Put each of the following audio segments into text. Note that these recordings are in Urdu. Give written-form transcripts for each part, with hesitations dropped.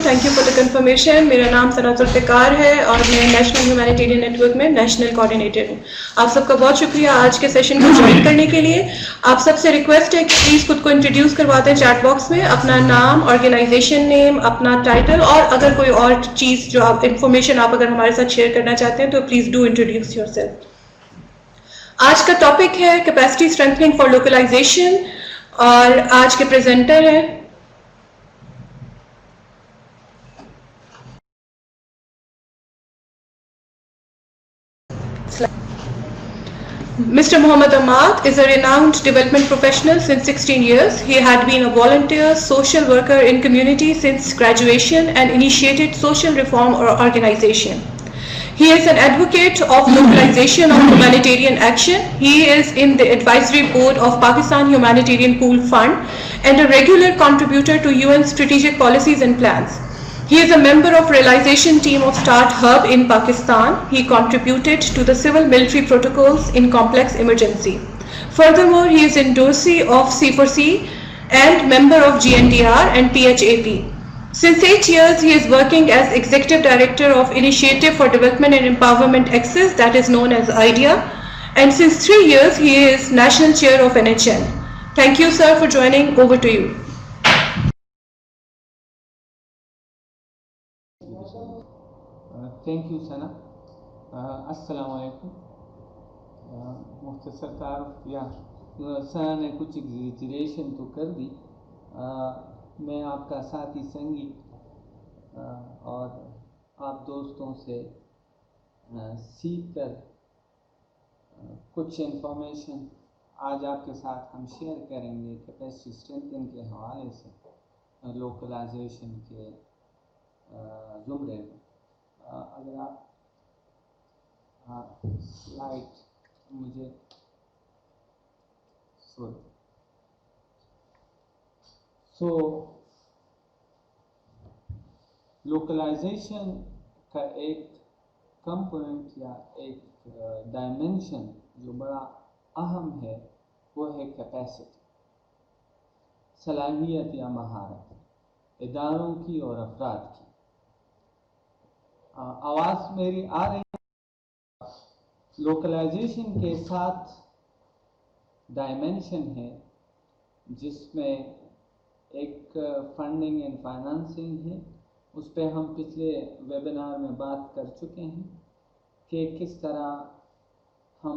Thank you for the confirmation. میرا نام ثنا ذوالفقار ہے اور میں نیشنل ہیومینیٹیرین نیٹ ورک میں نیشنل کوآرڈینیٹر ہوں. آپ سب کا بہت شکریہ آج کے سیشن کو جوائن کرنے کے لیے. آپ سب سے ریکویسٹ ہے کہ پلیز خود کو انٹروڈیوس کرواتے ہیں چیٹ باکس میں، اپنا نام، آرگنائزیشن نیم، اپنا ٹائٹل، اور اگر کوئی اور چیز جو آپ انفارمیشن آپ اگر ہمارے ساتھ شیئر کرنا چاہتے ہیں تو please do introduce your self. آج کا ٹاپک ہے کیپیسٹی اسٹرینتھنگ فار لوکلائزیشن اور آج کے پریزنٹر ہیں Mr. Muhammad Ahmad is a renowned development professional since 16 years. He had been a volunteer social worker in community since graduation and initiated social reform or organization. He is an advocate of localization of humanitarian action. He is in the advisory board of Pakistan Humanitarian Pool Fund and a regular contributor to UN strategic policies and plans. He is a member of realization team of START Hub in Pakistan. He contributed to the civil military protocols in complex emergency. Furthermore, he is endorsee of C4C and member of GNDR and THAP. Since 8 years, he is working as Executive Director of Initiative for Development and Empowerment Access, that is known as IDEA. And since 3 years, he is National Chair of NHN. Thank you, sir, for joining. Over to you. Thank you Sana. السلام علیکم. مختصر تعارف یا ثنا نے کچھ ایگزیجریشن تو کر دی. میں آپ کا ساتھی سنگی اور آپ دوستوں سے سیکھ کر کچھ انفارمیشن آج آپ کے ساتھ ہم شیئر کریں گے کیپیسٹی اسٹرینتھنگ کے حوالے سے لوکلائزیشن کے زمرے میں. اگر آپ سلائڈ مجھے لوکلائزیشن کا ایک کمپوننٹ یا ایک ڈائمنشن جو بڑا اہم ہے وہ ہے کیپیسٹی، صلاحیت یا مہارت اداروں کی اور افراد کی. آواز میری آ رہی ہے؟ لوکلائزیشن کے ساتھ ڈائمنشن ہے جس میں ایک فنڈنگ اینڈ فائنانسنگ ہے. اس پہ ہم پچھلے ویبینار میں بات کر چکے ہیں کہ کس طرح ہم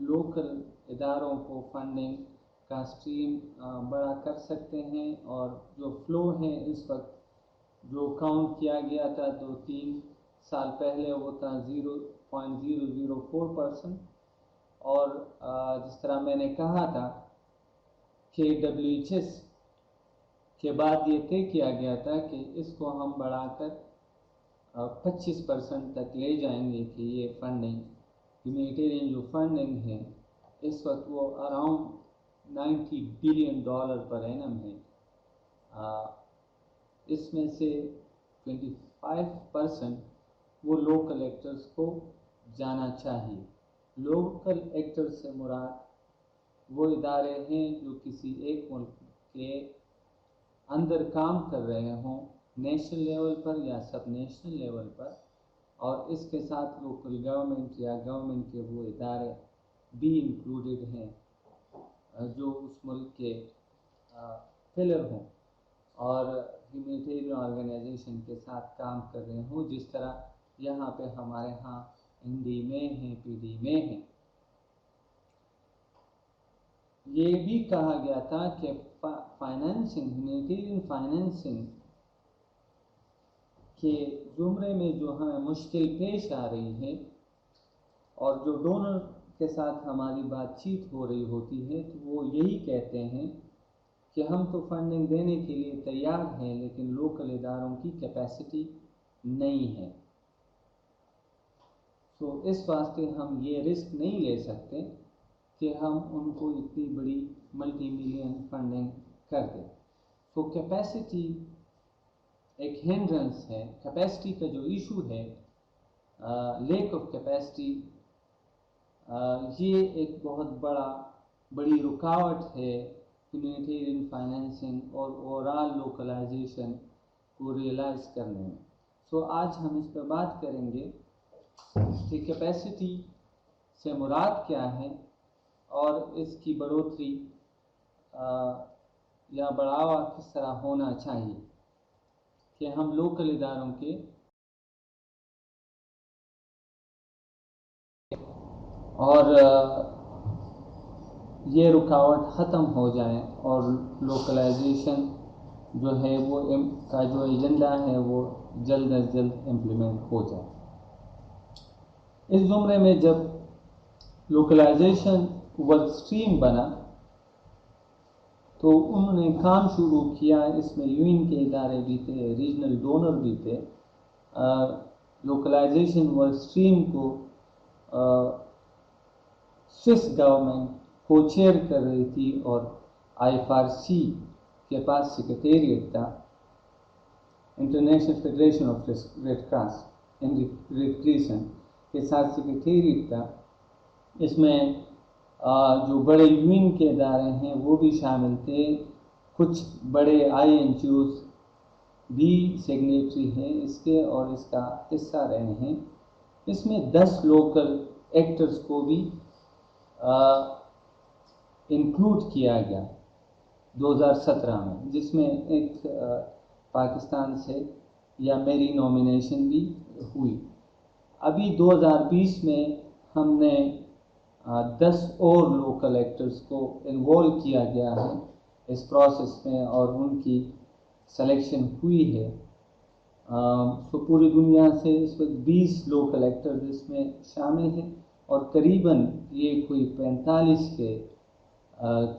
لوکل اداروں کو فنڈنگ کا اسٹریم بڑا کر سکتے ہیں. اور جو فلو ہے اس وقت جو کاؤنٹ کیا گیا تھا 2-3 سال پہلے وہ تھا 0.004%. اور جس طرح میں نے کہا تھا کہ WHS کے بعد یہ طے کیا گیا تھا کہ اس کو ہم بڑھا کر 25% تک لے جائیں گے کہ یہ فنڈنگ ہیومینیٹیرین جو فنڈنگ ہے اس وقت وہ اراؤنڈ $90 بلین پر اینم ہے. اس میں سے 25% وہ لوکل ایکٹرز کو جانا چاہیے. لوکل ایکٹر سے مراد وہ ادارے ہیں جو کسی ایک ملک کے اندر کام کر رہے ہوں نیشنل لیول پر یا سب نیشنل لیول پر، اور اس کے ساتھ لوکل گورنمنٹ یا گورنمنٹ کے وہ ادارے بھی انکلوڈڈ ہیں جو اس ملک کے پلر ہوں اور ہیومینیٹیرین آرگنائزیشن کے ساتھ کام کر رہے ہوں، جس طرح یہاں پہ ہمارے ہاں ND میں ہیں، PD میں ہیں. یہ بھی کہا گیا تھا کہ فائنینسنگ ہیومینیٹیرین فائنینسنگ کے زمرے میں جو ہمیں مشکل پیش آ رہی ہے اور جو ڈونر کے ساتھ ہماری بات چیت ہو رہی ہوتی ہے تو وہ یہی کہتے ہیں کہ ہم تو فنڈنگ دینے کے لیے تیار ہیں لیکن لوکل اداروں کی کیپیسٹی نہیں ہے. تو اس واسطے ہم یہ رسک نہیں لے سکتے کہ ہم ان کو اتنی بڑی ملٹی ملین فنڈنگ کر دیں. تو کیپیسٹی ایک ہینڈرنس ہے. کیپیسٹی کا جو ایشو ہے لیک آف کیپیسٹی یہ ایک بہت بڑی رکاوٹ ہے ہیومینیٹیرین فائنینسنگ اور اوورال لوکلائزیشن کو ریئلائز کرنے میں. سو آج ہم اس پہ بات کریں گے کہ کیپیسٹی سے مراد کیا ہے اور اس کی بڑھوتری یا بڑھاوا کس طرح ہونا چاہیے کہ ہم لوکل اداروں کے اور یہ رکاوٹ ختم ہو جائیں اور لوکلائزیشن جو ہے وہ کا جو ایجنڈا ہے وہ جلد از جلد امپلیمنٹ ہو جائے. اس زمرے میں جب لوکلائزیشن ورک اسٹریم بنا تو انہوں نے کام شروع کیا. اس میں یو این کے ادارے بھی تھے, ریجنل ڈونر بھی تھے. لوکلائزیشن ورک اسٹریم کو سوئس گورنمنٹ کو چیئر کر رہی تھی اور آئی ایف آر سی کے پاس سیکریٹریٹ تھا, international federation of red cross and red crescent کے ساتھ سیکریٹریٹ تھا. اس میں جو بڑے یو این کے ادارے ہیں وہ بھی شامل تھے, کچھ بڑے آئی این جی اوز بھی سگنیٹری ہیں اس کے اور اس کا حصہ رہے ہیں. اس میں 10 لوکل ایکٹرز کو بھی انکلوڈ کیا گیا 2017 میں, جس میں ایک پاکستان سے یا میری نومینیشن بھی ہوئی. ابھی 2020 میں ہم نے 10 اور لوکل ایکٹرز کو انوالو کیا گیا ہے اس پروسیس میں اور ان کی سلیکشن ہوئی ہے. تو پوری دنیا سے اس وقت 20 لوکل ایکٹرز اس میں شامل ہیں اور قریباً یہ کوئی 45 کے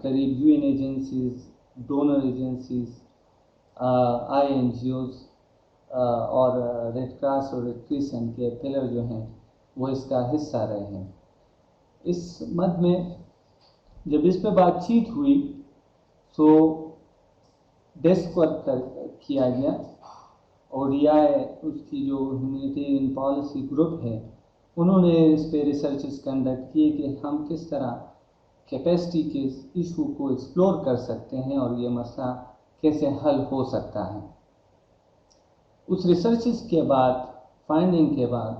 قریب U N agencies, donor agencies, I N G Os اور ریڈ کراس اور ریڈ کریسنٹ کے پلر جو ہیں وہ اس کا حصہ رہے ہیں. اس مد میں جب اس پہ بات چیت ہوئی تو ڈیسک ورک کیا گیا اور اس کی جو ہیومینیٹیرین پالیسی گروپ ہے انہوں نے اس پہ ریسرچز کنڈکٹ کیے کہ ہم کس طرح کیپیسٹی کے ایشو کو ایکسپلور کر سکتے ہیں اور یہ مسئلہ کیسے حل ہو سکتا ہے. اس ریسرچز کے بعد, فائنڈنگ کے بعد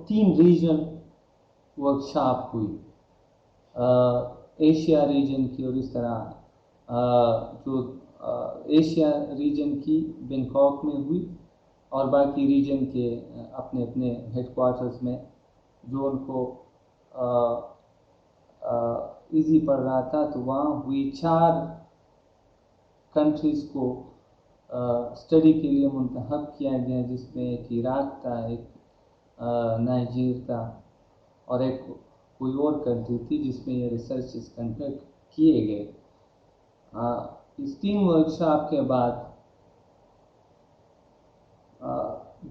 3 ریجنل ورکشاپ ہوئی, ایشیا ریجن کی, اور اس طرح جو ایشیا ریجن کی بینکاک میں ہوئی اور باقی ریجن کے اپنے اپنے ہیڈ کوارٹرز میں جو ان کو ایزی پڑ رہا تھا تو وہاں ہوئی. 4 کنٹریز کو اسٹڈی کے لیے منتخب کیا گیا, جس میں ایک عراق تھا, ایک نائجیر تھا اور ایک کوئی اور کنٹری تھی جس میں یہ ریسرچز کنڈکٹ کیے گئے. اس 3 ورکشاپ کے بعد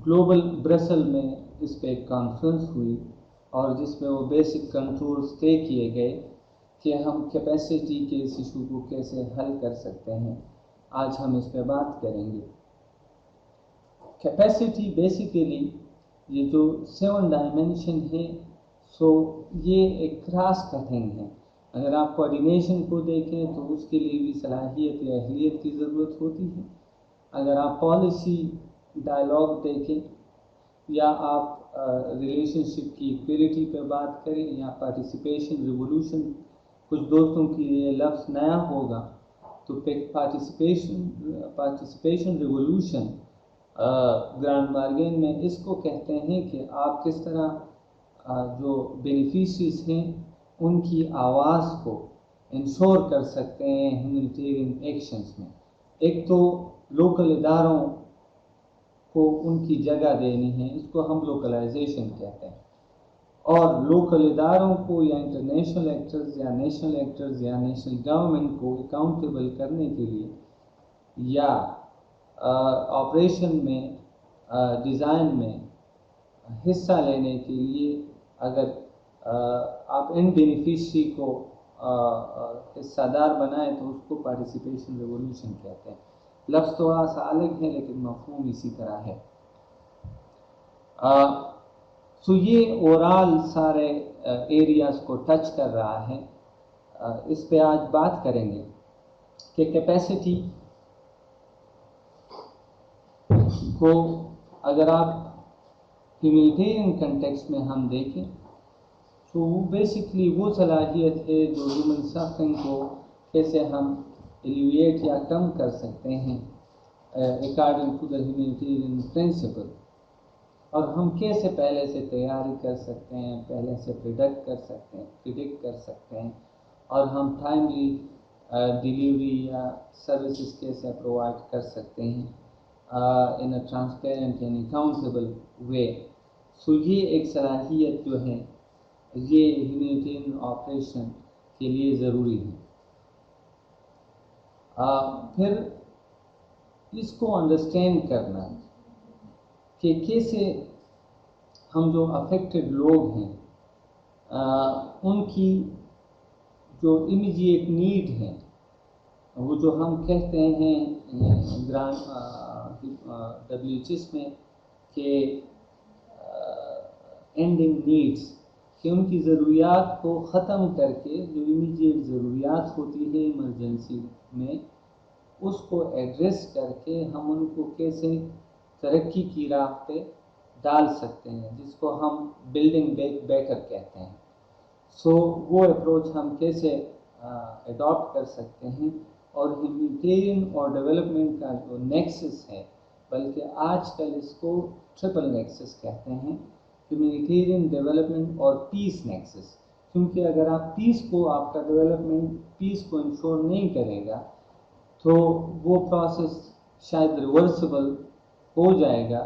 گلوبل برسل میں اس پہ ایک کانفرنس ہوئی اور جس میں وہ بیسک کنٹرولز طے کیے گئے کہ ہم کیپیسٹی کے اس ایشو کو کیسے حل کر سکتے ہیں. آج ہم اس پہ بات کریں گے. کیپیسٹی بیسیکلی یہ جو 7 ڈائمینشن ہے سو یہ ایک کراس کٹنگ ہے. اگر آپ کوآرڈینیشن کو دیکھیں تو اس کے لیے بھی صلاحیت یا اہلیت کی ضرورت ہوتی ہے. اگر آپ پالیسی ڈائلاگ دیکھیں یا آپ ریلیشن شپ کی ایکویلٹی پہ بات کریں یا پارٹیسپیشن ریولوشن, کچھ دوستوں کے لیے لفظ نیا ہوگا تو پارٹیسپیشن ریولوشن گرانڈ بارگین میں اس کو کہتے ہیں کہ آپ کس طرح جو بینیفیشریز ہیں ان کی آواز کو انشور کر سکتے ہیں ہیومینیٹیرین ایکشنز میں. ایک تو لوکل اداروں کو ان کی جگہ دینی ہے, اس کو ہم لوکلائزیشن کہتے ہیں, اور لوکل اداروں کو یا انٹرنیشنل ایکٹرز یا نیشنل ایکٹرز یا نیشنل گورنمنٹ کو اکاؤنٹیبل کرنے کے لیے یا آپریشن میں ڈیزائن میں حصہ لینے کے لیے اگر آپ ان بینیفیشری کو حصہ دار بنائیں تو اس کو پارٹیسپیشن ریولوشن کہتے ہیں. لفظ تھوڑا سا الگ ہے لیکن مفہوم اسی طرح ہے. سو یہ اوورال سارے ایریاز کو ٹچ کر رہا ہے. اس پہ آج بات کریں گے کہ کیپیسٹی کو اگر آپ ہیومینیٹیرین کنٹیکسٹ میں ہم دیکھیں تو وہ بیسکلی وہ صلاحیت ہے جو ہیومن سفرنگ کو کیسے ہم ایلیویٹ یا کم کر سکتے ہیں according to the humanitarian principle, اور ہم کیسے پہلے سے تیاری کر سکتے ہیں، پہلے سے پریڈکٹ کر سکتے ہیں، اور ہم ٹائملی ڈیلیوری یا سروسز کیسے پرووائڈ کر سکتے ہیں ان اے ٹرانسپیرنٹ اینڈ اکاؤنٹیبل وے۔ سو یہ ایک صلاحیت جو ہے یہ ہیومینیٹیرین آپریشن کے لیے ضروری ہے۔ پھر اس کو انڈرسٹینڈ کرنا کہ کیسے ہم جو افیکٹڈ لوگ ہیں ان کی جو امیڈیٹ نیڈ ہے، وہ جو ہم کہتے ہیں WHS میں کہ اینڈنگ نیڈس، کہ ان کی ضروریات کو ختم کر کے جو امیڈیٹ ضروریات ہوتی ہے ایمرجنسی میں اس کو ایڈریس کر کے ہم ان کو کیسے ترقی کی راہ پہ ڈال سکتے ہیں، جس کو ہم بلڈنگ بیک بیٹر کہتے ہیں۔ سو وہ اپروچ ہم کیسے اڈاپٹ کر سکتے ہیں، اور ہیومینیٹیرین اور ڈیولپمنٹ کا جو نیکسس ہے، بلکہ آج کل اس کو ٹرپل نیکسس کہتے ہیں، ہیومینیٹیرین، ڈیولپمنٹ اور پیس نیکسس، کیونکہ اگر آپ پیس کو، آپ کا ڈیولپمنٹ پیس کو انشور نہیں کرے گا تو وہ پروسیس شاید ریورسبل ہو جائے گا،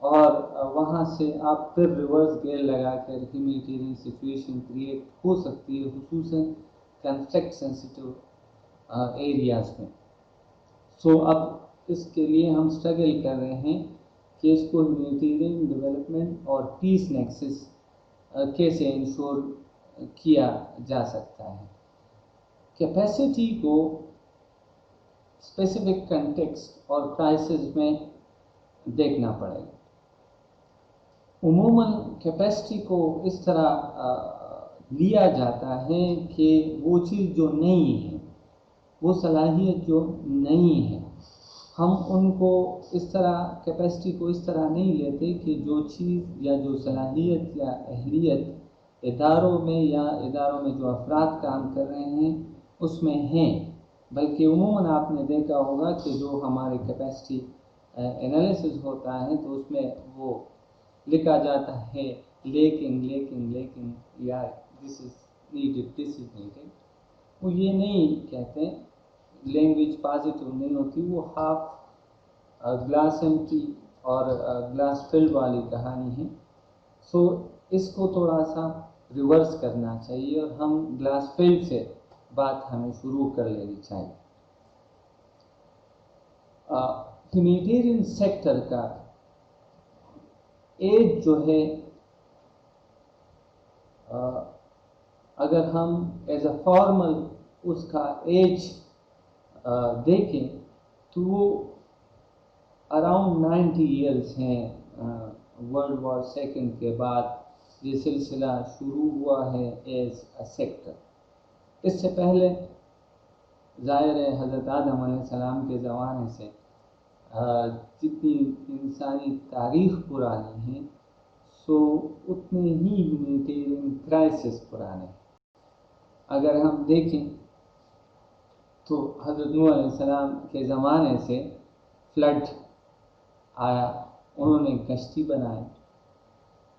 اور وہاں سے آپ پھر ریورس گیئر لگا کر ہیومینیٹیرین سچویشن کریٹ ہو سکتی ہے، خصوصاً کنفلکٹ سینسٹیو ایریاز میں۔ سو اب اس کے لیے ہم اسٹرگل کر رہے ہیں کہ اس کو ہیومینیٹیرین، ڈیولپمنٹ اور پیس نیکسس کیسے انشور کیا جا سکتا ہے۔ کیپیسٹی کو اسپیسیفک کنٹیکسٹ اور کرائسس میں دیکھنا پڑے گا۔ عموماً کیپیسٹی کو اس طرح لیا جاتا ہے کہ وہ چیز جو نہیں ہے، وہ صلاحیت جو نہیں ہے، ہم ان کو اس طرح، کیپیسٹی کو اس طرح نہیں لیتے کہ جو چیز یا جو صلاحیت یا اہلیت اداروں میں یا اداروں میں جو افراد کام کر رہے ہیں اس میں ہیں، بلکہ عموماً آپ نے دیکھا ہوگا کہ جو ہمارے کیپیسٹی انالیسس ہوتا ہے تو اس میں وہ لکھا جاتا ہے لیکن یا دس از نیڈڈ، وہ یہ نہیں کہتے، لینگویج پازیٹیو نہیں ہوتی، وہ ہاف گلاس ایمٹی اور گلاس فل والی کہانی ہے۔ سو اس کو تھوڑا سا ریورس کرنا چاہیے اور ہم گلاس فل سے بات ہمیں شروع کر لینی چاہیے۔ ہیومینیٹیرین سیکٹر کا ایج جو ہے، اگر ہم ایز اے فارمل اس کا ایج دیکھیں تو وہ اراؤنڈ 90 ایئرس ہیں۔ ورلڈ وار سیکنڈ کے بعد یہ سلسلہ شروع ہوا ہے ایز اے سیکٹر۔ اس سے پہلے ظاہر ہے حضرت آدم علیہ السلام کے زمانے سے جتنی انسانی تاریخ پرانی ہے سو اتنے ہی ہیومینیٹیرین کرائسس پرانے ہیں۔ اگر ہم دیکھیں تو حضرت نوح علیہ السلام کے زمانے سے فلڈ آیا، انہوں نے کشتی بنائی،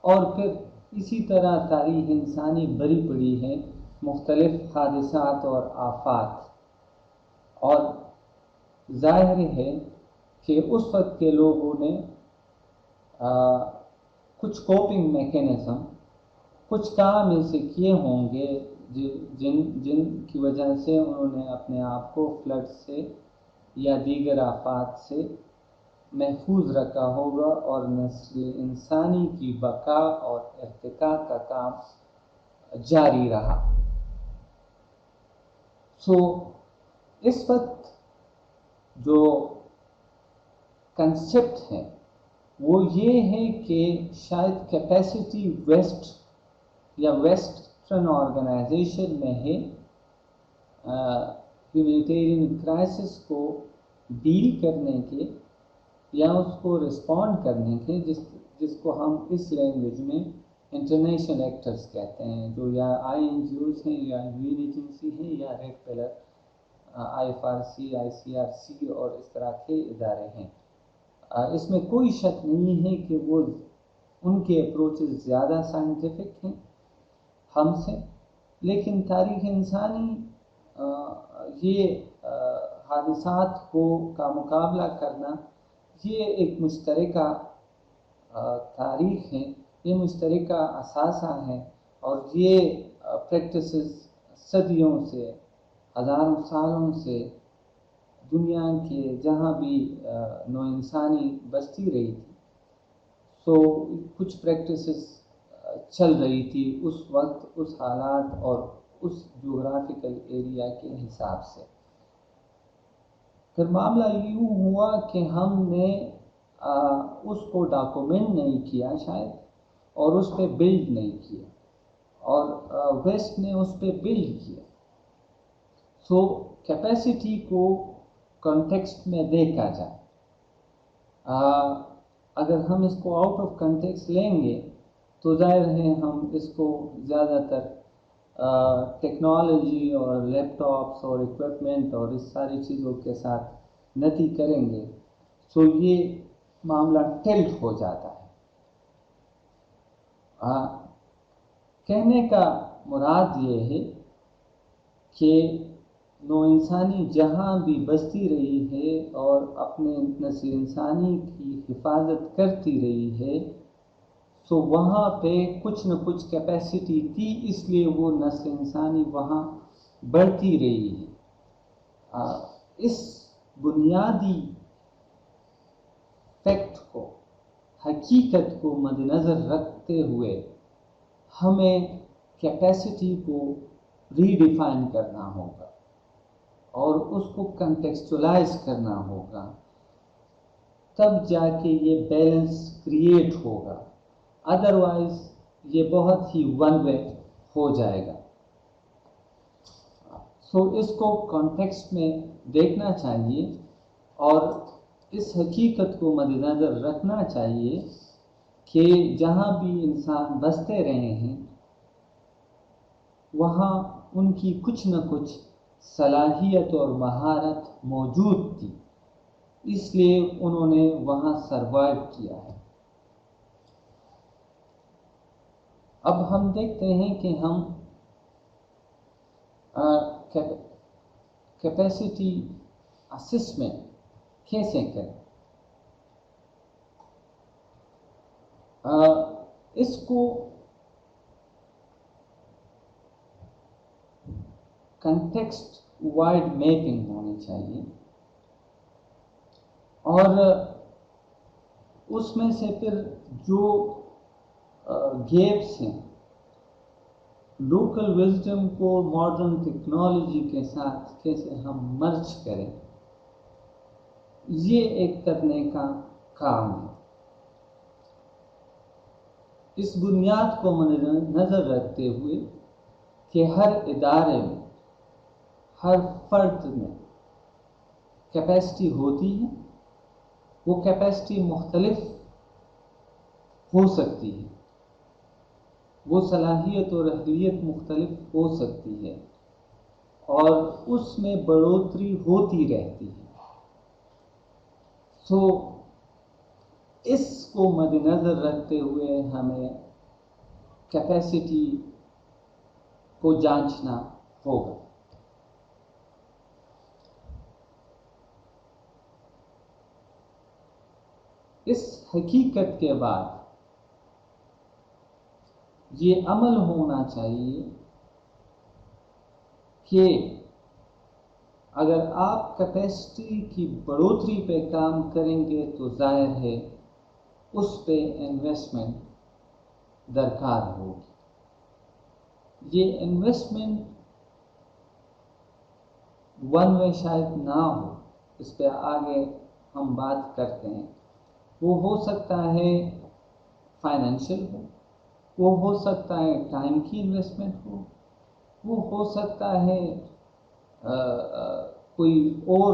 اور پھر اسی طرح تاریخ انسانی بری پڑی ہے مختلف حادثات اور آفات، اور ظاہر ہے کہ اس وقت کے لوگوں نے کچھ کوپنگ میکینزم، کچھ کام ایسے کیے ہوں گے جن کی وجہ سے انہوں نے اپنے آپ کو فلڈ سے یا دیگر آفات سے محفوظ رکھا ہوگا، اور نسل انسانی کی بقا اور ارتقاء کا کام جاری رہا۔ سو اس وقت جو کنسپٹ ہے وہ یہ ہے کہ شاید کیپیسٹی ویسٹ یا ویسٹرن آرگنائزیشن میں ہے ہیومینیٹیرین کرائسس کو ڈیل کرنے کے یا اس کو رسپونڈ کرنے کے، جس کو ہم اس لینگویج میں انٹرنیشنل ایکٹرز کہتے ہیں، جو یا INGOs ہیں یا UN ایجنسی ہیں یا ریڈ پلر، IFRC ICRC اور اس طرح کے ادارے ہیں۔ اس میں کوئی شک نہیں ہے کہ وہ ان کے اپروچز زیادہ سائنٹیفک ہیں ہم سے، لیکن تاریخ انسانی یہ حادثات کا مقابلہ کرنا، یہ ایک مشترکہ تاریخ ہے، یہ مشترکہ اثاثہ ہے، اور یہ پریکٹسز صدیوں سے، ہزاروں سالوں سے دنیا کے جہاں بھی نو انسانی بستی رہی تھی، سو کچھ پریکٹسز چل رہی تھی اس وقت، اس حالات اور اس جغرافیکل ایریا کے حساب سے۔ پھر معاملہ یوں ہوا کہ ہم نے اس کو ڈاکومنٹ نہیں کیا شاید، اور اس پہ بلڈ نہیں کیا، اور ویسٹ نے اس پہ بلڈ کیا۔ سو کیپیسٹی کو کنٹیکسٹ میں دیکھا جائے، اگر ہم اس کو آؤٹ آف کنٹیکسٹ لیں گے تو ظاہر ہے ہم اس کو زیادہ تر ٹیکنالوجی اور لیپ ٹاپس اور اکوپمنٹ اور اس ساری چیزوں کے ساتھ نتی کریں گے، سو یہ معاملہ ٹلٹ ہو جاتا ہے۔ کہنے کا مراد یہ ہے کہ نو انسانی جہاں بھی بستی رہی ہے اور اپنے نسل انسانی کی حفاظت کرتی رہی ہے، سو وہاں پہ کچھ نہ کچھ کیپیسٹی تھی، اس لیے وہ نسل انسانی وہاں بڑھتی رہی ہے۔ اس بنیادی فیکٹ کو، حقیقت کو مد نظر رکھتے ہوئے ہمیں کیپیسٹی کو ری ڈیفائن کرنا ہوگا اور اس کو کنٹیکسچولائز کرنا ہوگا، تب جا کے یہ بیلنس کریٹ ہوگا، ادروائز یہ بہت ہی ون وے ہو جائے گا۔ سو اس کو کانٹیکسٹ میں دیکھنا چاہیے اور اس حقیقت کو مد نظر رکھنا چاہیے کہ جہاں بھی انسان بستے رہے ہیں وہاں ان کی کچھ نہ کچھ صلاحیت اور مہارت موجود تھی، اس لیے انہوں نے وہاں سروائیو کیا ہے۔ اب ہم دیکھتے ہیں کہ ہم کیپیسٹی اسسمنٹ کیسے کریں۔ اس کو کنٹیکسٹ وائڈ میپنگ ہونی چاہیے، اور اس میں سے پھر جو گیپس ہیں، لوکل وزڈم کو ماڈرن ٹیکنالوجی کے ساتھ کیسے ہم مرج کریں، یہ ایک کرنے کا کام ہے۔ اس بنیاد کو مد نظر رکھتے ہوئے کہ ہر ادارے میں، ہر فرد میں کیپیسٹی ہوتی ہے، وہ کیپیسٹی مختلف ہو سکتی ہے، وہ صلاحیت اور اہلیت مختلف ہو سکتی ہے، اور اس میں بڑھوتری ہوتی رہتی ہے۔ سو اس کو مد نظر رکھتے ہوئے ہمیں کیپیسٹی کو جانچنا ہوگا۔ اس حقیقت کے بعد یہ عمل ہونا چاہیے کہ اگر آپ کیپیسٹی کی بڑھوتری پہ کام کریں گے تو ظاہر ہے اس پہ انویسٹمنٹ درکار ہوگی۔ یہ انویسٹمنٹ ون وے شاید نہ ہو، اس پہ آگے ہم بات کرتے ہیں۔ وہ ہو سکتا ہے فائنینشیل وہ ہو سکتا ہے ٹائم کی انویسٹمنٹ وہ ہو سکتا ہے کوئی اور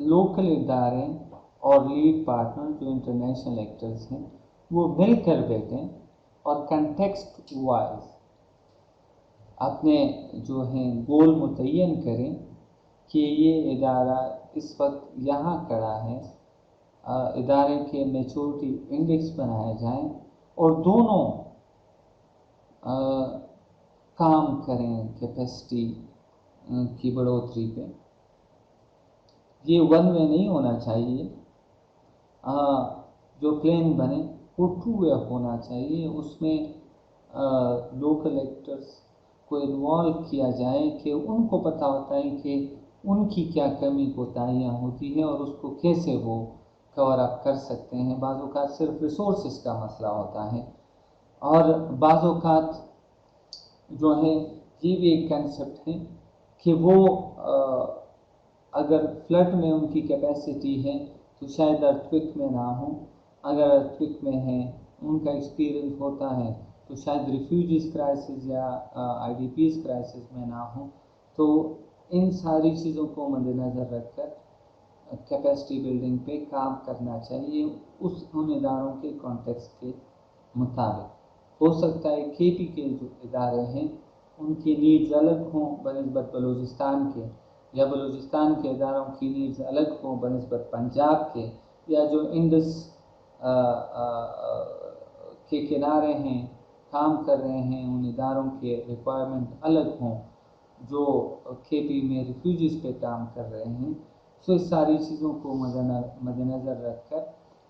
لوکل ادارے اور لیڈ پارٹنر جو انٹرنیشنل ایکٹرز ہیں وہ مل کر بیٹھیں اور کنٹیکسٹ وائز اپنے جو ہیں گول متعین کریں کہ یہ ادارہ اس وقت یہاں کھڑا ہے، ادارے کے میچورٹی انڈیکس بنائے جائیں اور دونوں کام کریں کیپیسٹی کی بڑھوتری پہ۔ یہ ون وے نہیں ہونا چاہیے، جو پلان بنے وہ ٹو وے ہونا چاہیے، اس میں لوکل ایکٹرز کو انوالو کیا جائے کہ ان کو پتہ ہوتا ہے کہ ان کی کیا کمی کوتاہیاں ہوتی ہیں اور اس کو کیسے وہ کور اپ کر سکتے ہیں۔ بعض اوقات صرف ریسورسز کا مسئلہ ہوتا ہے، اور بعض اوقات جو ہے یہ بھی ایک کنسیپٹ ہے کہ وہ اگر فلڈ میں ان کی کیپیسٹی ہے تو شاید ارتھکویک میں نہ ہوں، اگر ارتھکویک میں ہیں ان کا ایکسپیرئنس ہوتا ہے تو شاید ریفیوجیز کرائسس یا آئی ڈی پیز کرائسس میں نہ ہوں۔ تو ان ساری چیزوں کو مد نظر رکھ کر کیپیسٹی بلڈنگ پہ کام کرنا چاہیے ان اداروں کے کانٹیکسٹ کے مطابق۔ ہو سکتا ہے کے پی کے جو ادارے ہیں ان کی نیڈز الگ ہوں بنسبت بلوچستان کے، یا بلوچستان کے اداروں کی نیڈز الگ ہوں بنسبت پنجاب کے، یا جو انڈس کے کنارے ہیں کام کر رہے ہیں ان اداروں کے ریکوائرمنٹ الگ ہوں جو کے پی میں ریفیوجیز پہ کام کر رہے ہیں۔ سو اس ساری چیزوں کو مد نظر رکھ کر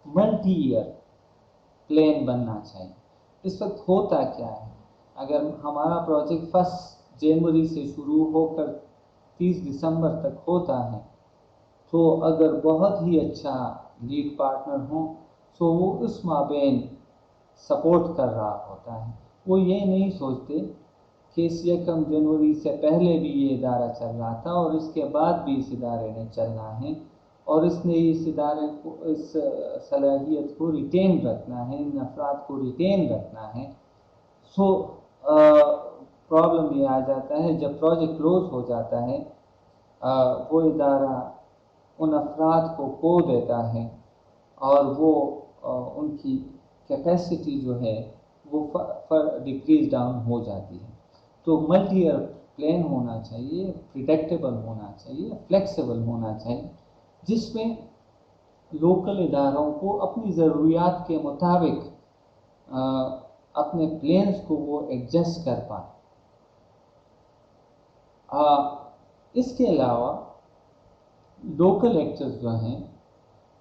ملٹی ایئر پلان بننا چاہیے۔ اس وقت ہوتا کیا ہے، اگر ہمارا پروجیکٹ 1 جنوری سے شروع ہو کر 30 دسمبر تک ہوتا ہے تو اگر بہت ہی اچھا لیڈ پارٹنر ہوں تو وہ اس مابین سپورٹ کر رہا ہوتا ہے، وہ یہ نہیں سوچتے کہ اس 1 جنوری سے پہلے بھی یہ ادارہ چل رہا تھا اور اس کے بعد بھی اس ادارے نے چلنا ہے اور اس نے اس ادارے کو اس صلاحیت کو ریٹین رکھنا ہے، ان افراد کو ریٹین رکھنا ہے۔ سو پرابلم یہ آ جاتا ہے جب پروجیکٹ کلوز ہو جاتا ہے، وہ ادارہ ان افراد کو کھو دیتا ہے اور وہ ان کی کیپیسٹی جو ہے وہ ڈکریز ڈاؤن ہو جاتی ہے۔ تو ملٹی ایئر پلان ہونا چاہیے، پریڈکٹیبل ہونا چاہیے، فلیکسیبل ہونا چاہیے، جس میں لوکل اداروں کو اپنی ضروریات کے مطابق اپنے پلانز کو وہ ایڈجسٹ کر پائیں۔ اس کے علاوہ لوکل ایکٹرز جو ہیں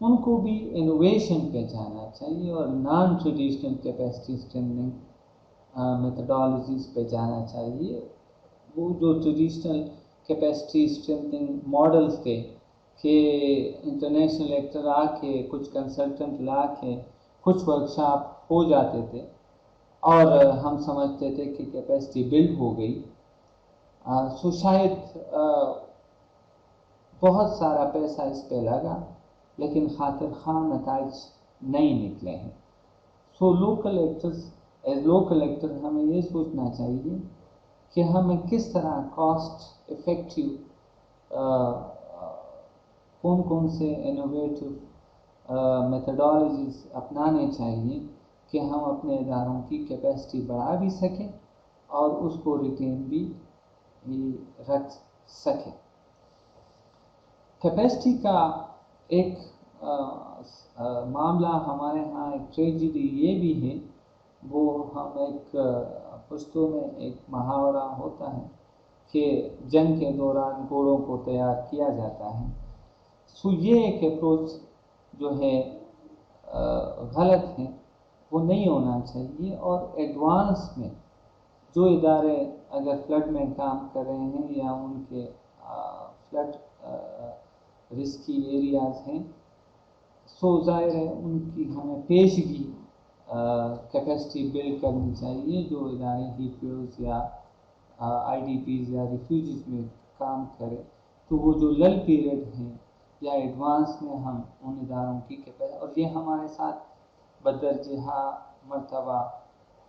ان کو بھی انوویشن پہ جانا چاہیے اور naan traditional capacity strengthening methodologies پہ جانا چاہیے۔ وہ جو ٹریڈیشنل کیپیسٹی اسٹرینتھنگ ماڈلز تھے کہ انٹرنیشنل ایکٹر آ کے کچھ کنسلٹنٹ لا کے کچھ ورکشاپ ہو جاتے تھے اور ہم سمجھتے تھے کہ کیپیسٹی بلڈ ہو گئی، سو شاید بہت سارا پیسہ اس پہ لگا لیکن خاطر خواہ نتائج نہیں نکلے ہیں۔ So local actors as local actor ہمیں یہ سوچنا چاہیے کہ ہمیں کس طرح کاسٹ افیکٹو کون سے انوویٹو میتھڈالوجیز اپنانے چاہیے کہ ہم اپنے اداروں کی کیپیسٹی بڑھا بھی سکیں اور اس کو ریٹین بھی رکھ سکیں۔ کیپیسٹی کا ایک معاملہ ہمارے ہاں ایک ٹریجڈی یہ بھی ہے، وہ ہم ایک پشتو میں ایک محاورہ ہوتا ہے کہ جنگ کے دوران گھوڑوں کو تیار کیا جاتا ہے۔ سو یہ ایک اپروچ جو ہے غلط ہے، وہ نہیں ہونا چاہیے، اور ایڈوانس میں جو ادارے اگر فلڈ میں کام کر رہے ہیں یا ان کے فلڈ رسکی ایریاز ہیں، سو ظاہر ہے ان کی ہمیں پیشگی کیپیسٹی بلڈ کرنی چاہیے۔ جو ادارے ہیٹ ویوز یا آئی ڈی پیز یا ریفیوجیز میں کام کرے تو وہ جو لل پیریڈ ہیں یا ایڈوانس میں ہم ان اداروں کی کیپیسٹی، اور یہ ہمارے ساتھ بدرجہ مرتبہ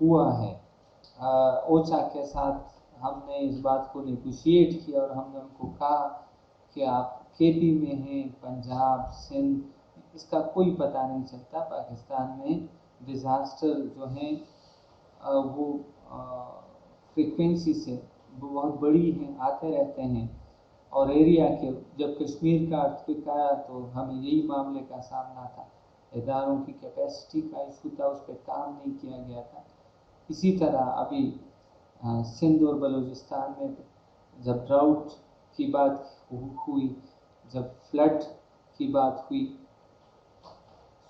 ہوا ہے۔ اوچا کے ساتھ ہم نے اس بات کو نیگوشیٹ کیا اور ہم نے ان کو کہا کہ آپ KP میں ہیں، پنجاب، سندھ، اس کا کوئی پتہ نہیں چلتا۔ پاکستان میں ڈیزاسٹر جو ہیں وہ فریکوینسی سے بہت بڑی ہیں، آتے رہتے ہیں۔ اور ایریا کے جب کشمیر کا ارتھکویک آیا تو ہمیں یہی معاملے کا سامنا تھا، اداروں کی کیپیسٹی کا ایشو تھا، اس پہ کام نہیں کیا گیا تھا۔ اسی طرح ابھی سندھ اور بلوچستان میں جب ڈراؤٹ کی بات ہوئی، جب فلڈ کی بات ہوئی،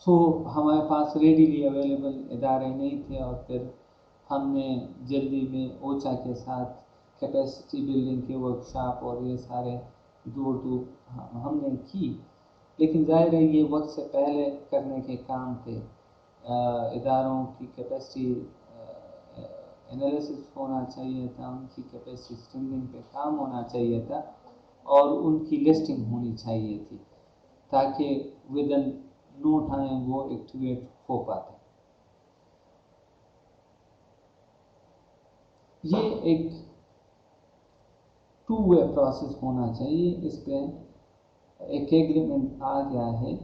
سو ہمارے پاس ریڈیلی اویلیبل ادارے نہیں تھے، اور پھر ہم نے جلدی میں اوچا کے ساتھ کیپیسٹی بلڈنگ کے ورکشاپ اور یہ سارے دور ہم نے کی۔ لیکن ظاہر ہے یہ وقت سے پہلے کرنے کے کام تھے، اداروں کی کیپیسٹی انالیسس ہونا چاہیے تھا، ان کی کیپیسٹی اسٹرینتھنگ پہ کام ہونا چاہیے تھا، اور ان کی لسٹنگ ہونی چاہیے تھی تاکہ ودن نو ٹائم وہ ایکٹیویٹ ہو پاتے۔ یہ ایک ٹو وے پروسیس ہونا چاہیے۔ اس پہ ایک ایگریمنٹ آ گیا ہے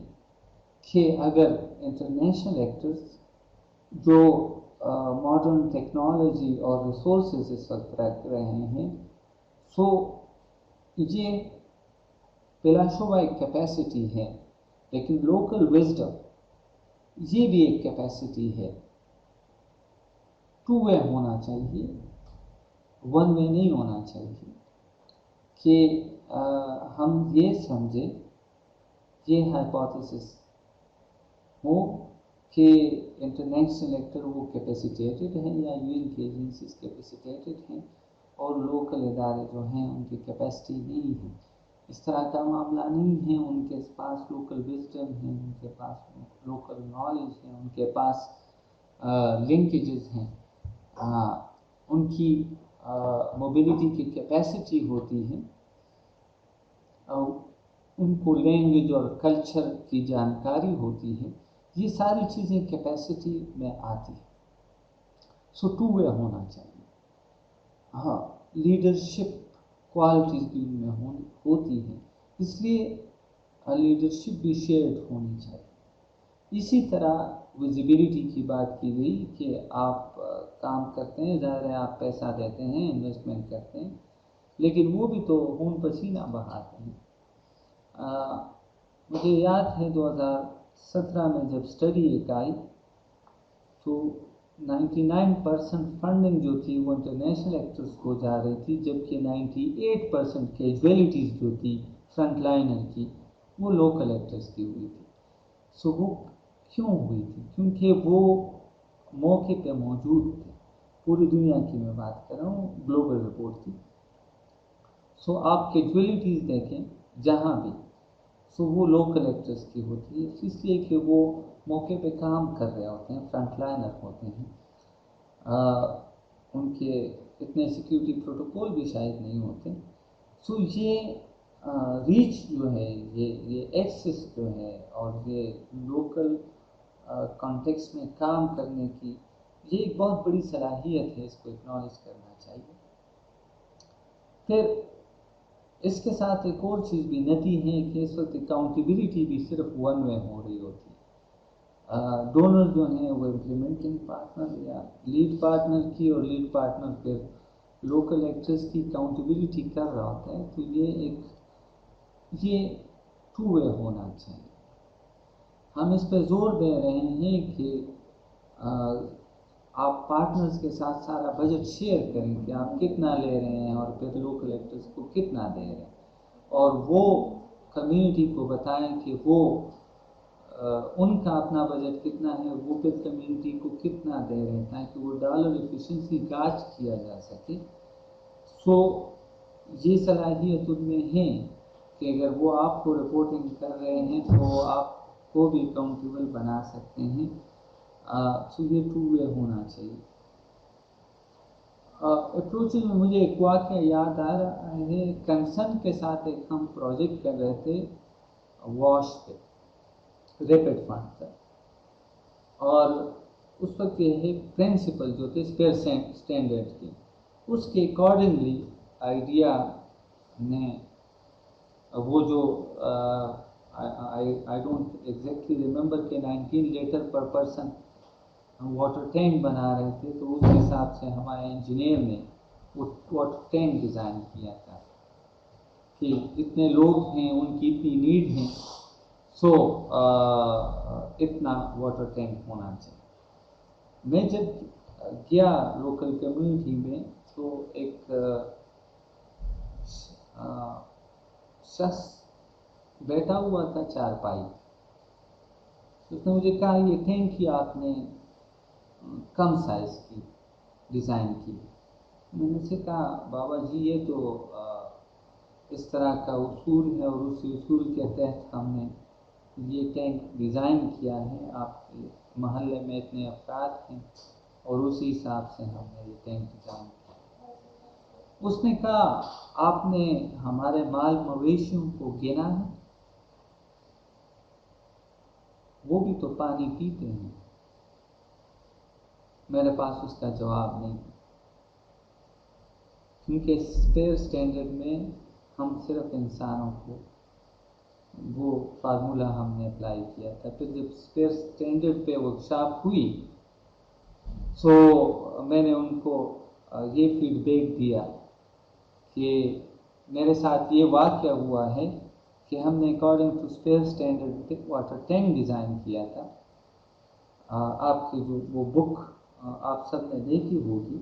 کہ اگر انٹرنیشنل ایکٹرز جو ماڈرن ٹیکنالوجی اور ریسورسز اس وقت رکھ رہے ہیں، سو یہ بلا شبہ ایک کیپیسٹی ہے، لیکن لوکل وزڈم یہ بھی ایک کیپیسٹی ہے۔ ٹو وے ہونا چاہیے، ون وے نہیں ہونا چاہیے کہ ہم یہ سمجھیں، یہ ہائپوتھیسس ہو کہ انٹرنیشنل ایکٹر وہ کیپیسیٹیٹڈ ہیں یا UN کی ایجنسیز کیپیسیٹیٹڈ ہیں اور لوکل ادارے جو ہیں ان کی کیپیسٹی نہیں ہے۔ اس طرح کا معاملہ نہیں ہے، ان کے پاس لوکل وزڈم ہے، ان کے پاس لوکل نالج ہے، ان کے پاس لنکیجز ہیں، ان کی موبیلٹی کی کیپیسٹی ہوتی ہے، ان کو لینگویج اور کلچر کی جانکاری ہوتی ہے۔ یہ ساری چیزیں کیپیسٹی میں آتی ہیں۔ سو ٹو وے ہونا چاہیے۔ ہاں، لیڈرشپ کوالٹیز بھی ان میں ہوتی ہیں، اس لیے لیڈرشپ بھی شیئرڈ ہونی چاہیے۔ اسی طرح ویزیبلٹی کی بات کی گئی کہ آپ کام کرتے ہیں، ظاہر ہے آپ پیسہ دیتے ہیں، انویسٹمنٹ کرتے ہیں، لیکن وہ بھی تو خون پسینہ بہاتے ہیں۔ مجھے یاد ہے 2017 میں جب اسٹڈی ایک آئی تو 99% فنڈنگ جو تھی وہ انٹرنیشنل ایکٹرز کو جا رہی تھی، جبکہ 98% کیجویلٹیز جو تھی فرنٹ لائنر کی وہ لوکل ایکٹرز کی ہوئی تھی۔ سو وہ کیوں ہوئی تھی؟ کیونکہ وہ موقع پہ موجود تھے۔ پوری دنیا کی میں بات کر رہا ہوں، گلوبل رپورٹ تھی۔ سو آپ کیجویلٹیز دیکھیں جہاں بھی، سو وہ لوکل ایکٹرز کی ہوتی ہے، اس لیے کہ وہ موقع پہ کام کر رہے ہوتے ہیں، فرنٹ لائنر ہوتے ہیں، ان کے اتنے سیکیورٹی پروٹوکول بھی شاید نہیں ہوتے۔ سو یہ ریچ جو ہے، یہ ایکسس جو ہے، اور یہ لوکل کانٹیکس میں کام کرنے کی یہ ایک بہت بڑی صلاحیت ہے، اس کو اکنالج کرنا چاہیے۔ پھر اس کے ساتھ ایک اور چیز بھی نتی ہے کہ اس وقت اکاؤنٹیبلٹی بھی صرف ون وے ہو رہی ہوتی ہے۔ ڈونر جو ہیں وہ امپلیمنٹنگ پارٹنر یا لیڈ پارٹنر کی، اور لیڈ پارٹنر پھر لوکل ایکٹرز کی اکاؤنٹیبلٹی کر رہا ہوتا ہے۔ تو یہ ٹو وے ہونا چاہیے۔ ہم اس پہ زور دے رہے ہیں کہ آپ پارٹنرز کے ساتھ سارا بجٹ شیئر کریں کہ آپ کتنا لے رہے ہیں اور پھر لوکل ایکٹرز کو کتنا دے رہے ہیں، اور وہ کمیونٹی کو بتائیں کہ وہ ان کا اپنا بجٹ کتنا ہے، وہ پھر کمیونٹی کو کتنا دے رہے ہیں، تاکہ وہ ڈالر ایفیشنسی گاج کیا جا سکے۔ سو یہ صلاحیت ان میں ہے کہ اگر وہ آپ کو رپورٹنگ کر رہے ہیں تو وہ آپ کو بھی اکاؤنٹیبل بنا سکتے ہیں۔ سو یہ ٹو وے ہونا چاہیے۔ اپروچنگ میں مجھے ایک واقعہ یاد آ رہا ہے، کنسرن کے ساتھ ایک ہم پروجیکٹ کر رہے تھے واش پہ، ریپڈ فنڈ کا، اور اس وقت یہ ہے پرنسپل جو تھے اسپیئر اسٹینڈرڈ کے، اس کے اکارڈنگلی آئیڈیا نے وہ جو I don't exactly remember کہ 19 لیٹر پر پرسن ہم واٹر ٹینک بنا رہے تھے، تو اس حساب سے ہمارے انجینئر نے وہ واٹر ٹینک ڈیزائن کیا تھا کہ اتنے لوگ ہیں، ان کی اتنی نیڈ ہیں، سو اتنا واٹر ٹینک ہونا چاہیے۔ میں جب گیا لوکل کمیونٹی میں تو ایک شخص بیٹھا ہوا تھا چارپائی، اس نے مجھے کہا یہ ٹینکی آپ نے کم سائز کی ڈیزائن کی۔ میں نے سے کہا بابا جی یہ تو اس طرح کا اصول ہے اور اسی اصول کے تحت ہم نے یہ ٹینک ڈیزائن کیا ہے، آپ کے محلے میں اتنے افراد ہیں اور اسی حساب سے ہم نے یہ ٹینک ڈیزائن کیا۔ اس نے کہا آپ نے ہمارے مال مویشیوں کو گنا ہے، وہ بھی تو پانی پیتے ہیں۔ میرے پاس اس کا جواب نہیں، کیونکہ اسپیئر اسٹینڈرڈ میں ہم صرف انسانوں کو وہ فارمولہ ہم نے اپلائی کیا تھا۔ پھر جب اسپیئر اسٹینڈرڈ پہ ورکشاپ ہوئی سو میں نے ان کو یہ فیڈ بیک دیا کہ میرے ساتھ یہ واقعہ ہوا ہے کہ ہم نے according to Sphere standard water tank design کیا تھا۔ آپ کی جو وہ بک آپ سب نے دیکھی ہوگی،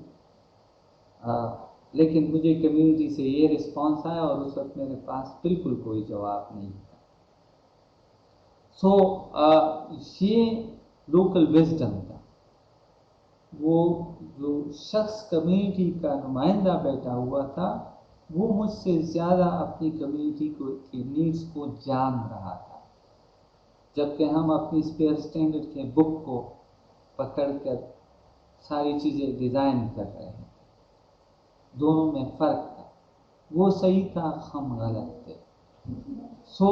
لیکن مجھے کمیونٹی سے یہ رسپانس آیا اور اس وقت میرے پاس بالکل کوئی جواب نہیں تھا۔ سو یہ لوکل وزڈم تھا۔ وہ جو شخص کمیونٹی کا نمائندہ بیٹھا ہوا تھا وہ مجھ سے زیادہ اپنی کمیونٹی کی نیڈس کو جان رہا تھا، جبکہ ہم اپنی اسپیئر اسٹینڈرڈ کے بک کو پکڑ کر ساری چیزیں ڈیزائن کر رہے ہیں۔ دونوں میں فرق تھا، وہ صحیح تھا، ہم غلط تھے۔ سو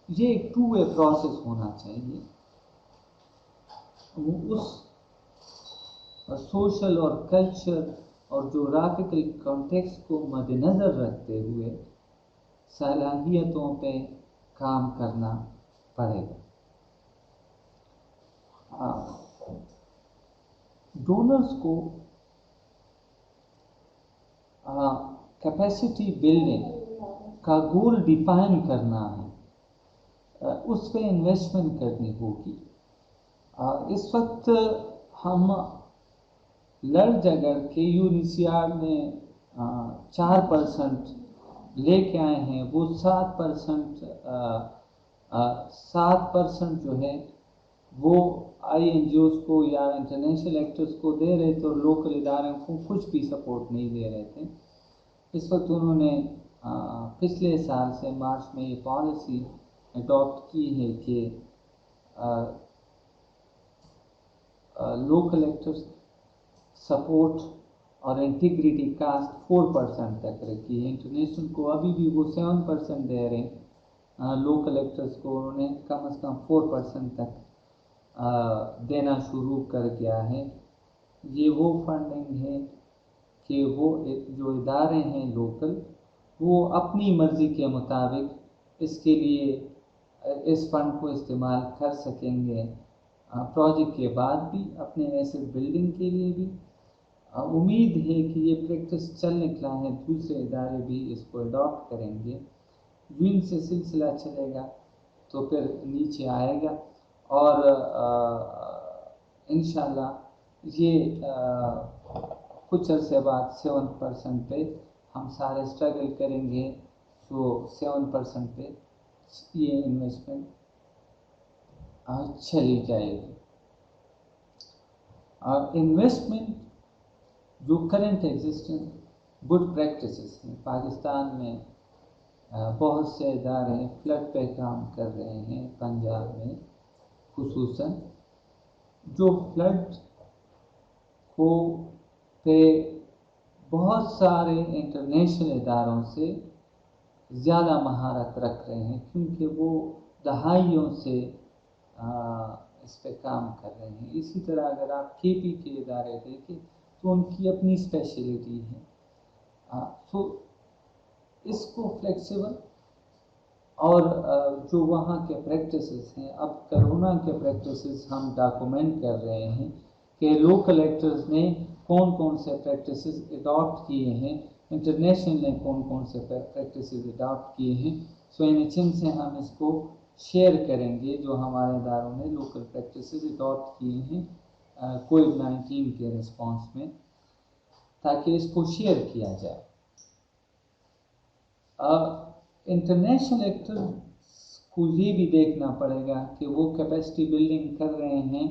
یہ ایک ٹو وے پروسیس ہونا چاہیے۔ اس سوشل اور کلچر اور جغرافیکل کانٹیکسٹ کو مد نظر رکھتے ہوئے صلاحیتوں پہ کام کرنا پڑے گا۔ ڈونرز کو کیپیسٹی بلڈنگ کا گول ڈیفائن کرنا ہے، اس پہ انویسٹمنٹ کرنی ہوگی۔ اس وقت ہم لرج اگر کے UNCR نے 4% لے کے آئے ہیں، وہ 7% جو ہے وہ INGOs کو یا انٹرنیشنل ایکٹرز کو دے رہے تھے اور لوکل اداروں کو کچھ بھی سپورٹ نہیں دے رہے تھے۔ اس وقت انہوں نے پچھلے سال سے مارچ میں یہ پالیسی اڈاپٹ کی ہے کہ لوکل ایکٹرز سپورٹ اور انٹیگریٹی کاسٹ 4% تک رکھی ہے۔ انٹرنیشنل کو ابھی بھی وہ 7% دے رہے ہیں، لوکل ایکٹرز کو انہوں نے کم از کم 4% تک دینا شروع کر دیا ہے۔ یہ وہ فنڈنگ ہے کہ وہ جو ادارے ہیں لوکل وہ اپنی مرضی کے مطابق اس کے لیے اس فنڈ کو استعمال کر سکیں گے، پروجیکٹ کے بعد بھی، اپنے ایسے بلڈنگ کے لیے بھی۔ امید ہے کہ یہ پریکٹس چل نکلا ہے، دوسرے ادارے بھی اس کو اڈاپٹ کریں گے۔ یوں سے سلسلہ چلے گا تو پھر نیچے آئے گا اور انشاءاللہ یہ کچھ عرصے بعد 7% پہ ہم سارے اسٹرگل کریں گے، تو 7% پہ یہ انویسٹمنٹ چلی جائے گی۔ انویسٹمنٹ جو کرنٹ ایگزسٹنگ گڈ پریکٹسز ہیں، پاکستان میں بہت سے ادارے فلڈ پہ کام کر رہے ہیں، پنجاب میں خصوصاً، جو فلڈ کو پہ بہت سارے انٹرنیشنل اداروں سے زیادہ مہارت رکھ رہے ہیں، کیونکہ وہ دہائیوں سے اس پہ کام کر رہے ہیں۔ اسی طرح اگر آپ KP کے ادارے دیکھیں تو ان کی اپنی اسپیشلٹی ہے۔ تو اس کو فلیکسیبل اور جو وہاں کے پریکٹسز ہیں، اب کرونا کے پریکٹسز ہم ڈاکومنٹ کر رہے ہیں کہ لوکل ایکٹرز نے کون کون سے پریکٹسز اڈاپٹ کیے ہیں، انٹرنیشنل نے کون کون سے پریکٹسز اڈاپٹ کیے ہیں. سو NHN سے ہم اس کو شیئر کریں گے جو ہمارے اداروں نے لوکل پریکٹسز اڈاپٹ کیے ہیں کووڈ-19 کے رسپانس میں، تاکہ اس کو شیئر کیا جائے. انٹرنیشنل ایکٹر کو یہ بھی دیکھنا پڑے گا کہ وہ کیپیسٹی بلڈنگ کر رہے ہیں،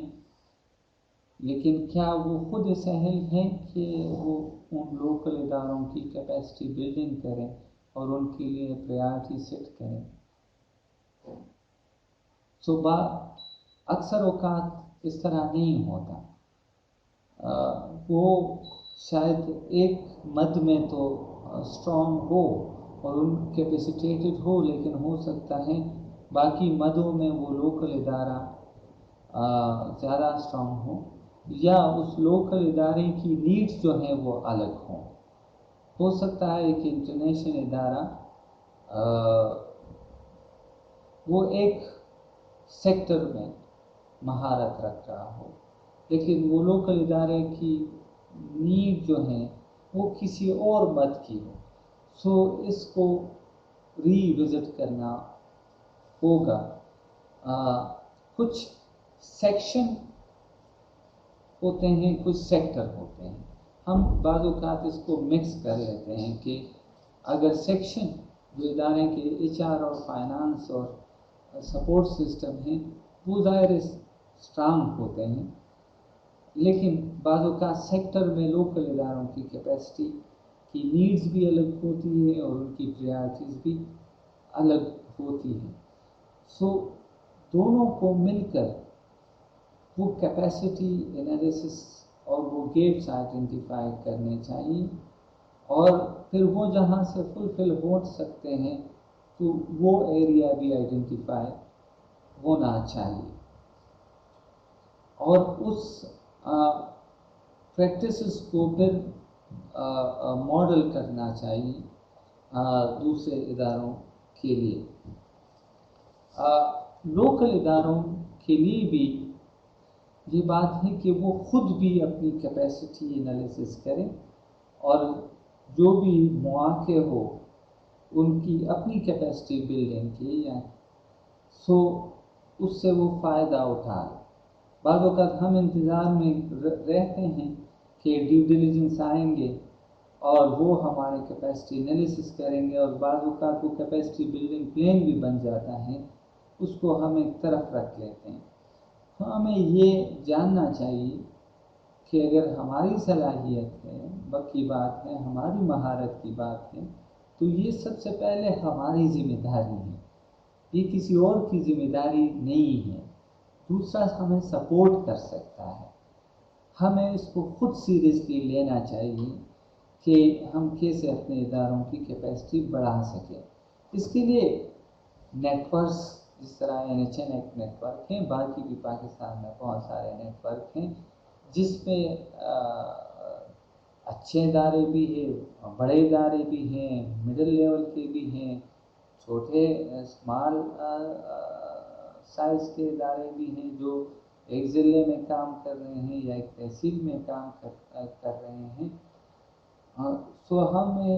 لیکن کیا وہ خود اس اہل ہیں کہ وہ ان لوکل اداروں کی کیپیسٹی بلڈنگ کریں اور ان کے لیے پریارٹی سیٹ کریں. اکثر اوقات اس طرح نہیں ہوتا. وہ شاید ایک مد میں تو اسٹرانگ ہو اور ان کیپیسیٹیٹڈ ہو، لیکن ہو سکتا ہے باقی مدوں میں وہ لوکل ادارہ زیادہ اسٹرانگ ہو، یا اس لوکل ادارے کی نیڈز جو ہیں وہ الگ ہوں. ہو سکتا ہے کہ انٹرنیشنل ادارہ وہ ایک سیکٹر میں مہارت رکھ رہا ہو، لیکن وہ لوکل ادارے کی نیڈ جو ہیں وہ کسی اور مد کی ہو. سو اس کو ری وزٹ کرنا ہوگا. کچھ سیکشن ہوتے ہیں، کچھ سیکٹر ہوتے ہیں. ہم بعض اوقات اس کو مکس کر لیتے ہیں کہ اگر سیکشن جو ادارے کے HR اور فائنانس اور سپورٹ سسٹم ہیں وہ ظاہر اسٹرانگ ہوتے ہیں، لیکن بعض اوقات سیکٹر میں لوکل اداروں کی کیپیسٹی کی نیڈز بھی الگ ہوتی ہے اور ان کی پریارٹیز بھی الگ ہوتی ہیں. سو دونوں کو مل کر وہ کیپیسٹی انالیسس اور وہ گیپس آئیڈینٹیفائی کرنے چاہیے، اور پھر وہ جہاں سے فلفل ہو سکتے ہیں تو وہ ایریا بھی آئیڈینٹیفائی ہونا چاہیے، اور اس پریکٹسز کو پھر ماڈل کرنا چاہیے دوسرے اداروں کے لیے. لوکل اداروں کے لیے بھی یہ بات ہے کہ وہ خود بھی اپنی کیپیسٹی انالیسس کریں، اور جو بھی مواقع ہو ان کی اپنی کیپیسٹی بلڈنگ کی سو اس سے وہ فائدہ اٹھائیں. بعض اوقات ہم انتظار میں رہتے ہیں کہ ڈیو ڈیلیجنس آئیں گے اور وہ ہمارے کیپیسٹی انالیسس کریں گے، اور بعض اوقات وہ کیپیسٹی بلڈنگ پلان بھی بن جاتا ہے، اس کو ہم ایک طرف رکھ لیتے ہیں. تو ہمیں یہ جاننا چاہیے کہ اگر ہماری صلاحیت ہے، باقی بات ہے ہماری مہارت کی بات ہے، تو یہ سب سے پہلے ہماری ذمہ داری ہے، یہ کسی اور کی ذمہ داری نہیں ہے. دوسرا ہمیں سپورٹ کر سکتا ہے. ہمیں اس کو خود سیریسلی لینا چاہیے کہ ہم کیسے اپنے اداروں کی کیپیسٹی بڑھا سکیں. اس کے لیے نیٹ ورکس جس طرح NHN ایک نیٹ ورک ہیں، باقی بھی پاکستان میں بہت سارے نیٹ ورک ہیں جس میں اچھے ادارے بھی ہیں، بڑے ادارے بھی ہیں، مڈل لیول کے بھی ہیں، چھوٹے اسمال سائز کے ادارے بھی ہیں جو ایک ضلع میں کام کر رہے ہیں یا ایک تحصیل میں کام کر رہے ہیں. سو ہمیں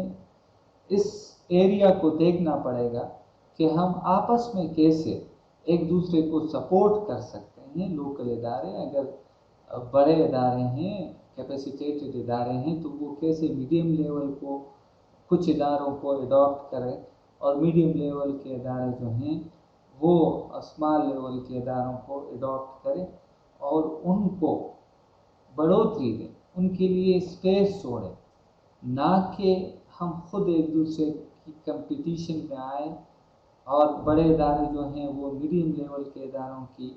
اس ایریا کو دیکھنا پڑے گا کہ ہم آپس میں کیسے ایک دوسرے کو سپورٹ کر سکتے ہیں. لوکل ادارے اگر بڑے ادارے ہیں، کیپیسیٹیٹڈ ادارے ہیں، تو وہ کیسے میڈیم لیول کو کچھ اداروں کو اڈاپٹ کریں، اور میڈیم لیول کے ادارے جو ہیں وہ اسمال لیول کے اداروں کو اڈاپٹ کریں اور ان کو بڑھوتری دیں، ان کے لیے اسپیس چھوڑیں، نہ کہ ہم خود ایک دوسرے کی کمپٹیشن میں آئیں اور بڑے ادارے جو ہیں وہ میڈیم لیول کے اداروں کی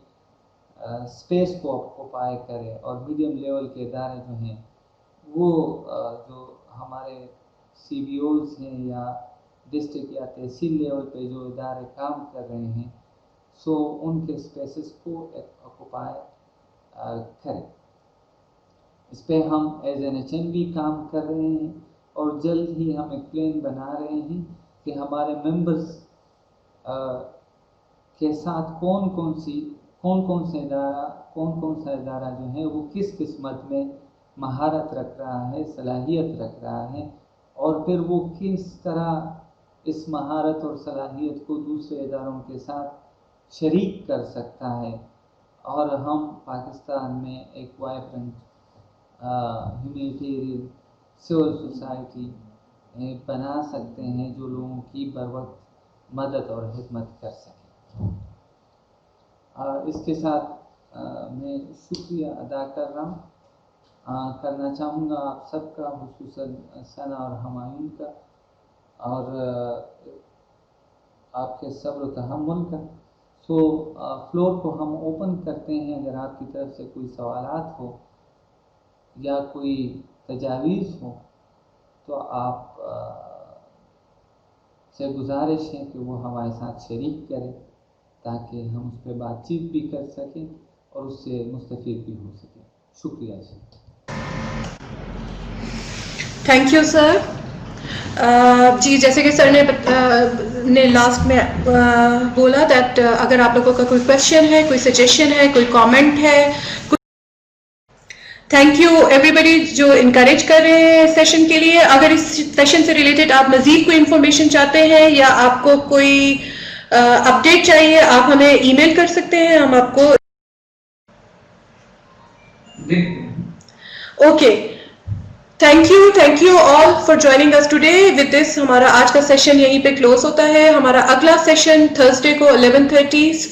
اسپیس کو آکوپائی کریں، اور میڈیم لیول کے ادارے جو ہیں وہ جو ہمارے CBOs ہیں یا ڈسٹرکٹ یا تحصیل لیول پہ جو ادارے کام کر رہے ہیں سو ان کے اسپیسز کو آکوپائی کریں. اس پہ ہم ایز NHN بھی کام کر رہے ہیں، اور جلد ہی ہم ایک پلان بنا رہے ہیں کہ ہمارے ممبرز کے ساتھ کون کون سا ادارہ جو ہے وہ کس قسمت میں مہارت رکھ رہا ہے، صلاحیت رکھ رہا ہے، اور پھر وہ کس طرح اس مہارت اور صلاحیت کو دوسرے اداروں کے ساتھ شریک کر سکتا ہے، اور ہم پاکستان میں ایک وائبرنٹ ہیومینیٹیرین سول سوسائٹی بنا سکتے ہیں جو لوگوں کی بروقت مدد اور خدمت کر سکے۔ اس کے ساتھ میں شکریہ ادا کرنا چاہوں گا آپ سب کا، خصوصاً ثنا اور ہمایوں کا، اور آپ کے صبر و تحمل کا۔ فلور کو ہم اوپن کرتے ہیں، اگر آپ کی طرف سے کوئی سوالات ہو یا کوئی تجاویز ہو تو آپ سے گزارش ہے کہ وہ ہمارے ساتھ شریک کریں تاکہ ہم اس پہ بات چیت بھی کر سکیں اور اس سے مستفید بھی ہو سکیں۔ شکریہ جی۔ Thank you sir. جی جیسے کہ سر نے لاسٹ میں بولا دیٹ اگر آپ لوگوں کا کوئی کویشچن ہے، کوئی سجیشن ہے، کوئی کامنٹ ہے، تھینک یو ایوری بڈی جو انکریج کر رہے ہیں سیشن کے لیے۔ اگر اس سیشن سے ریلیٹڈ آپ مزید کوئی انفارمیشن چاہتے ہیں یا آپ کو کوئی اپڈیٹ چاہیے، آپ ہمیں ای میل کر سکتے ہیں، ہم آپ کو okay. Thank you all for joining اس ٹوڈے۔ ود دس ہمارا آج کا سیشن یہیں پہ کلوز ہوتا ہے۔ ہمارا اگلا سیشن تھرسڈے کو 11:30